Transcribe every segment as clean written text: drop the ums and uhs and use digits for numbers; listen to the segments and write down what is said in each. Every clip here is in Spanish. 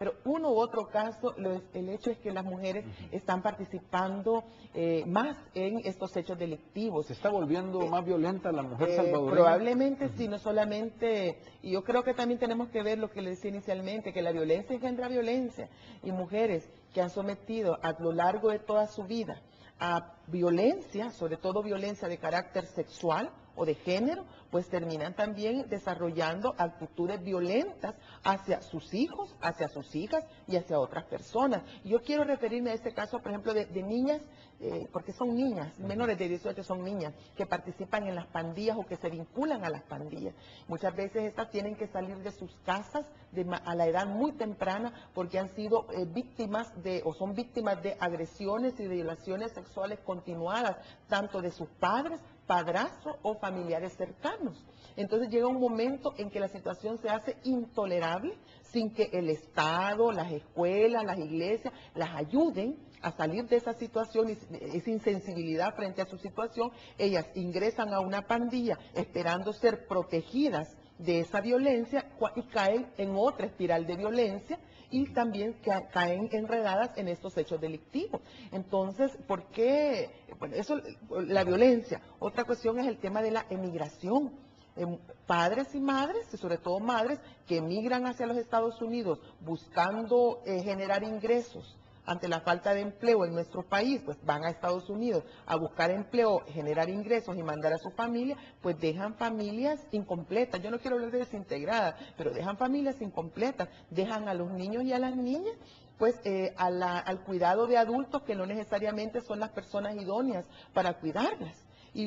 pero uno u otro caso, el hecho es que las mujeres están participando más en estos hechos delictivos. ¿Se está volviendo más violenta la mujer salvadoreña? Probablemente sí, no solamente, y yo creo que también tenemos que ver lo que le decía inicialmente, que la violencia engendra violencia, y mujeres que han sometido a lo largo de toda su vida a violencia, sobre todo violencia de carácter sexual o de género, pues terminan también desarrollando actitudes violentas hacia sus hijos, hacia sus hijas y hacia otras personas. Yo quiero referirme a este caso, por ejemplo, de niñas, porque son niñas, menores de 18 son niñas, que participan en las pandillas o que se vinculan a las pandillas. Muchas veces estas tienen que salir de sus casas a la edad muy temprana porque han sido víctimas o son víctimas de agresiones y de violaciones sexuales continuadas, tanto de sus padres, padrastros o familiares cercanos. Entonces llega un momento en que la situación se hace intolerable sin que el Estado, las escuelas, las iglesias las ayuden a salir de esa situación y esa insensibilidad frente a su situación. Ellas ingresan a una pandilla esperando ser protegidas de esa violencia y caen en otra espiral de violencia y también caen enredadas en estos hechos delictivos. Entonces, ¿por qué? Bueno, eso, la violencia. Otra cuestión es el tema de la emigración. Padres y madres, y sobre todo madres, que emigran hacia los Estados Unidos buscando generar ingresos ante la falta de empleo en nuestro país, pues van a Estados Unidos a buscar empleo, generar ingresos y mandar a su familia, pues dejan familias incompletas. Yo no quiero hablar de desintegradas, pero dejan familias incompletas, dejan a los niños y a las niñas pues al cuidado de adultos que no necesariamente son las personas idóneas para cuidarlas. Y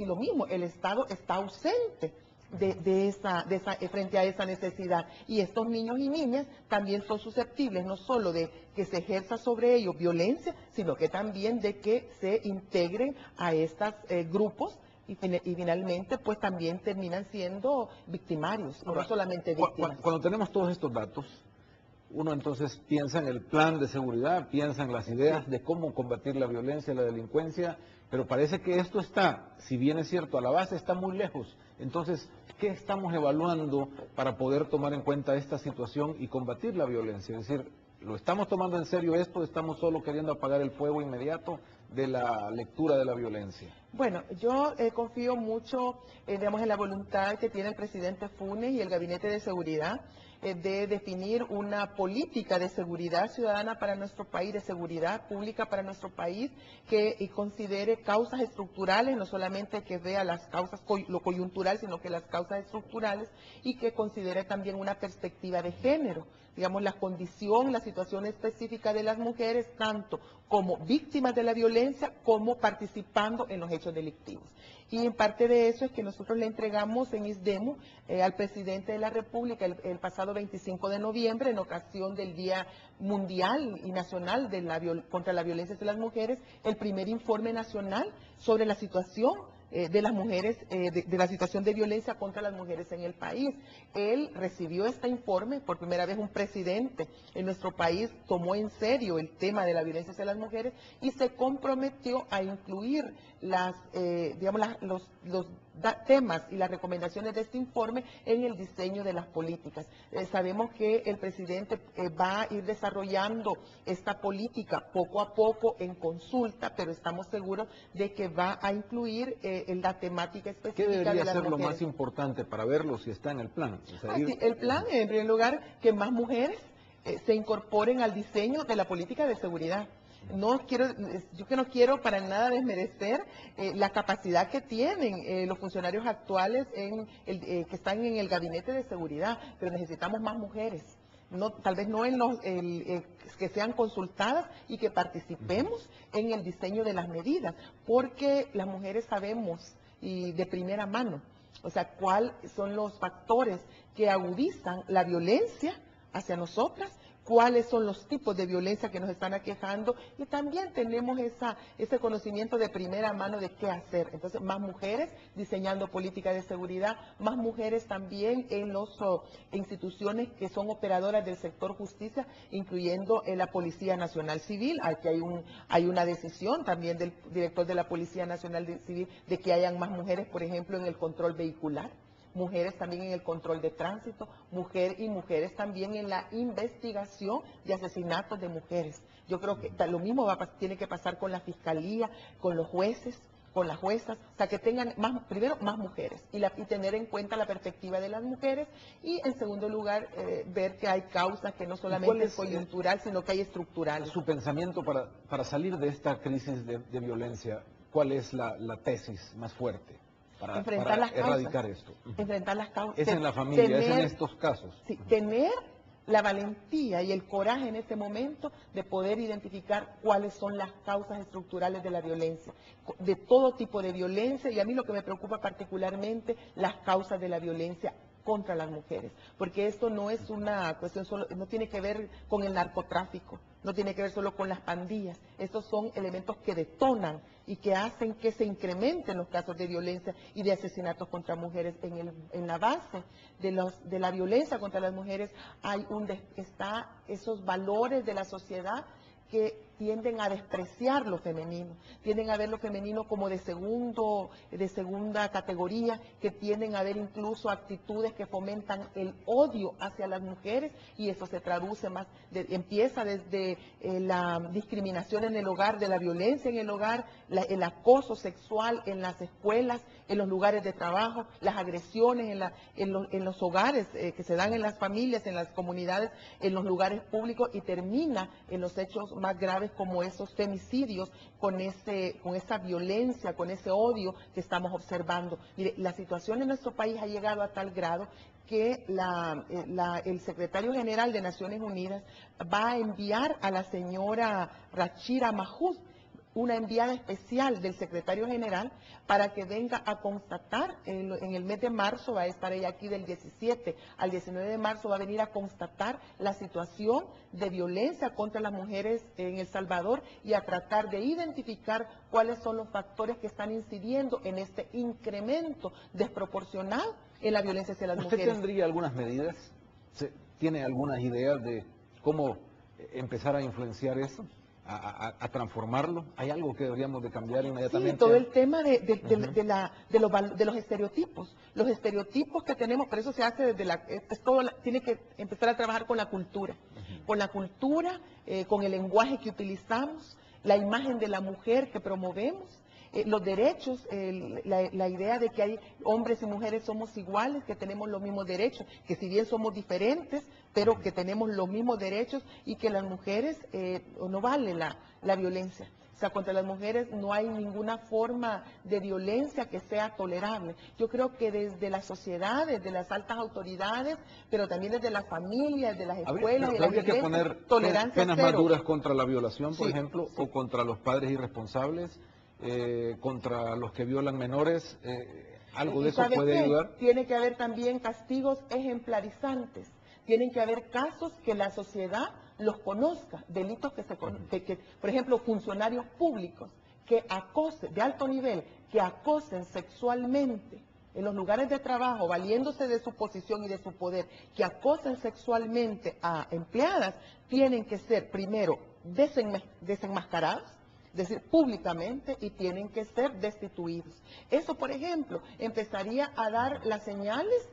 lo mismo, el Estado está ausente frente a esa necesidad. Y estos niños y niñas también son susceptibles no solo de que se ejerza sobre ellos violencia, sino que también de que se integren a estos grupos y finalmente pues también terminan siendo victimarios, no solamente víctimas. Cuando tenemos todos estos datos, uno entonces piensa en el plan de seguridad, piensa en las ideas de cómo combatir la violencia, la delincuencia, pero parece que esto está, si bien es cierto, a la base está muy lejos. Entonces, ¿qué estamos evaluando para poder tomar en cuenta esta situación y combatir la violencia? Es decir, ¿lo estamos tomando en serio esto? ¿Estamos solo queriendo apagar el fuego inmediato de la lectura de la violencia? Bueno, yo confío mucho, digamos, en la voluntad que tiene el presidente Funes y el Gabinete de Seguridad de definir una política de seguridad ciudadana para nuestro país, de seguridad pública para nuestro país, que considere causas estructurales, no solamente que vea las causas, lo coyuntural, sino que las causas estructurales, y que considere también una perspectiva de género, digamos, la condición, la situación específica de las mujeres, tanto como víctimas de la violencia, como participando en los hechos delictivos. Y en parte de eso es que nosotros le entregamos en ISDEMU al presidente de la República el pasado 25 de noviembre, en ocasión del Día Mundial y Nacional contra la Violencia hacia las Mujeres, el primer informe nacional sobre la situación de las mujeres, de la situación de violencia contra las mujeres en el país. Él recibió este informe, por primera vez un presidente en nuestro país tomó en serio el tema de la violencia hacia las mujeres y se comprometió a incluir los temas y las recomendaciones de este informe en el diseño de las políticas. Sabemos que el presidente va a ir desarrollando esta política poco a poco en consulta, pero estamos seguros de que va a incluir la temática específica de las mujeres. ¿Qué debería ser lo más importante para verlo si está en el plan? O sea, sí, el plan, en primer lugar, que más mujeres se incorporen al diseño de la política de seguridad. Yo no quiero para nada desmerecer la capacidad que tienen los funcionarios actuales que están en el gabinete de seguridad, pero necesitamos más mujeres. Tal vez no que sean consultadas y que participemos en el diseño de las medidas, porque las mujeres sabemos y de primera mano, o sea, cuáles son los factores que agudizan la violencia hacia nosotras, cuáles son los tipos de violencia que nos están aquejando y también tenemos ese conocimiento de primera mano de qué hacer. Entonces, más mujeres diseñando política de seguridad, más mujeres también en las instituciones que son operadoras del sector justicia, incluyendo la Policía Nacional Civil. Aquí hay una decisión también del director de la Policía Nacional Civil de que hayan más mujeres, por ejemplo, en el control vehicular. mujeres también en el control de tránsito, mujeres también en la investigación de asesinatos de mujeres. Yo creo que lo mismo tiene que pasar con la fiscalía, con los jueces, con las juezas, o sea, que tengan primero más mujeres y tener en cuenta la perspectiva de las mujeres, y en segundo lugar ver que hay causas que no solamente es coyuntural, sino que hay estructurales. Su pensamiento para salir de esta crisis de violencia, ¿cuál es la tesis más fuerte para erradicar esto? Enfrentar las causas. Es en la familia, es en estos casos. Sí, tener la valentía y el coraje en este momento de poder identificar cuáles son las causas estructurales de la violencia, de todo tipo de violencia, y a mí lo que me preocupa particularmente, las causas de la violencia contra las mujeres, porque esto no es una cuestión solo, no tiene que ver con el narcotráfico, no tiene que ver solo con las pandillas, estos son elementos que detonan y que hacen que se incrementen los casos de violencia y de asesinatos contra mujeres. En la base de la violencia contra las mujeres está esos valores de la sociedad que tienden a despreciar lo femenino, tienden a ver lo femenino como de segunda categoría, que tienden a ver incluso actitudes que fomentan el odio hacia las mujeres, y eso se traduce empieza desde la discriminación en el hogar, de la violencia en el hogar, el acoso sexual en las escuelas, en los lugares de trabajo, las agresiones en los hogares que se dan en las familias, en las comunidades, en los lugares públicos, y termina en los hechos más graves como esos femicidios, con esa violencia, con ese odio que estamos observando. Mire, la situación en nuestro país ha llegado a tal grado que el secretario general de Naciones Unidas va a enviar a la señora Rachida Mahmoud, una enviada especial del secretario general, para que venga a constatar, en el mes de marzo, va a estar ella aquí del 17 al 19 de marzo, va a venir a constatar la situación de violencia contra las mujeres en El Salvador, y a tratar de identificar cuáles son los factores que están incidiendo en este incremento desproporcional en la violencia hacia las mujeres. ¿Usted tendría algunas medidas? ¿Tiene algunas ideas de cómo empezar a influenciar eso? A transformarlo? ¿Hay algo que deberíamos de cambiar inmediatamente? Sí, todo el tema de los estereotipos que tenemos, pero eso se hace tiene que empezar a trabajar con la cultura, con el lenguaje que utilizamos, la imagen de la mujer que promovemos, los derechos, la idea de que hay hombres y mujeres somos iguales, que tenemos los mismos derechos, que si bien somos diferentes, pero que tenemos los mismos derechos, y que las mujeres no vale la violencia. O sea, contra las mujeres no hay ninguna forma de violencia que sea tolerable. Yo creo que desde la sociedad, desde las altas autoridades, pero también desde las familias, desde las escuelas, de las iglesias, que poner tolerancia penas cero. más duras contra la violación, por ejemplo, sí. O contra los padres irresponsables, contra los que violan menores. ¿Algo de eso puede ayudar? Tiene que haber también castigos ejemplarizantes. Tienen que haber casos que la sociedad los conozca, delitos que por ejemplo, funcionarios públicos que acosen, de alto nivel, que acosen sexualmente en los lugares de trabajo, valiéndose de su posición y de su poder, que acosen sexualmente a empleadas, tienen que ser primero desenmascarados, es decir, públicamente, y tienen que ser destituidos. Eso, por ejemplo, empezaría a dar las señales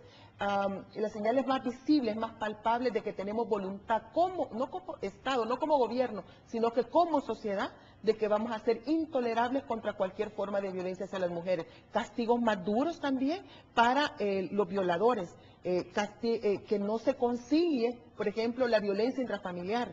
más visibles, más palpables de que tenemos voluntad, no como Estado, no como gobierno, sino que como sociedad, de que vamos a ser intolerables contra cualquier forma de violencia hacia las mujeres. Castigos más duros también para los violadores, que no se concilie, por ejemplo, la violencia intrafamiliar.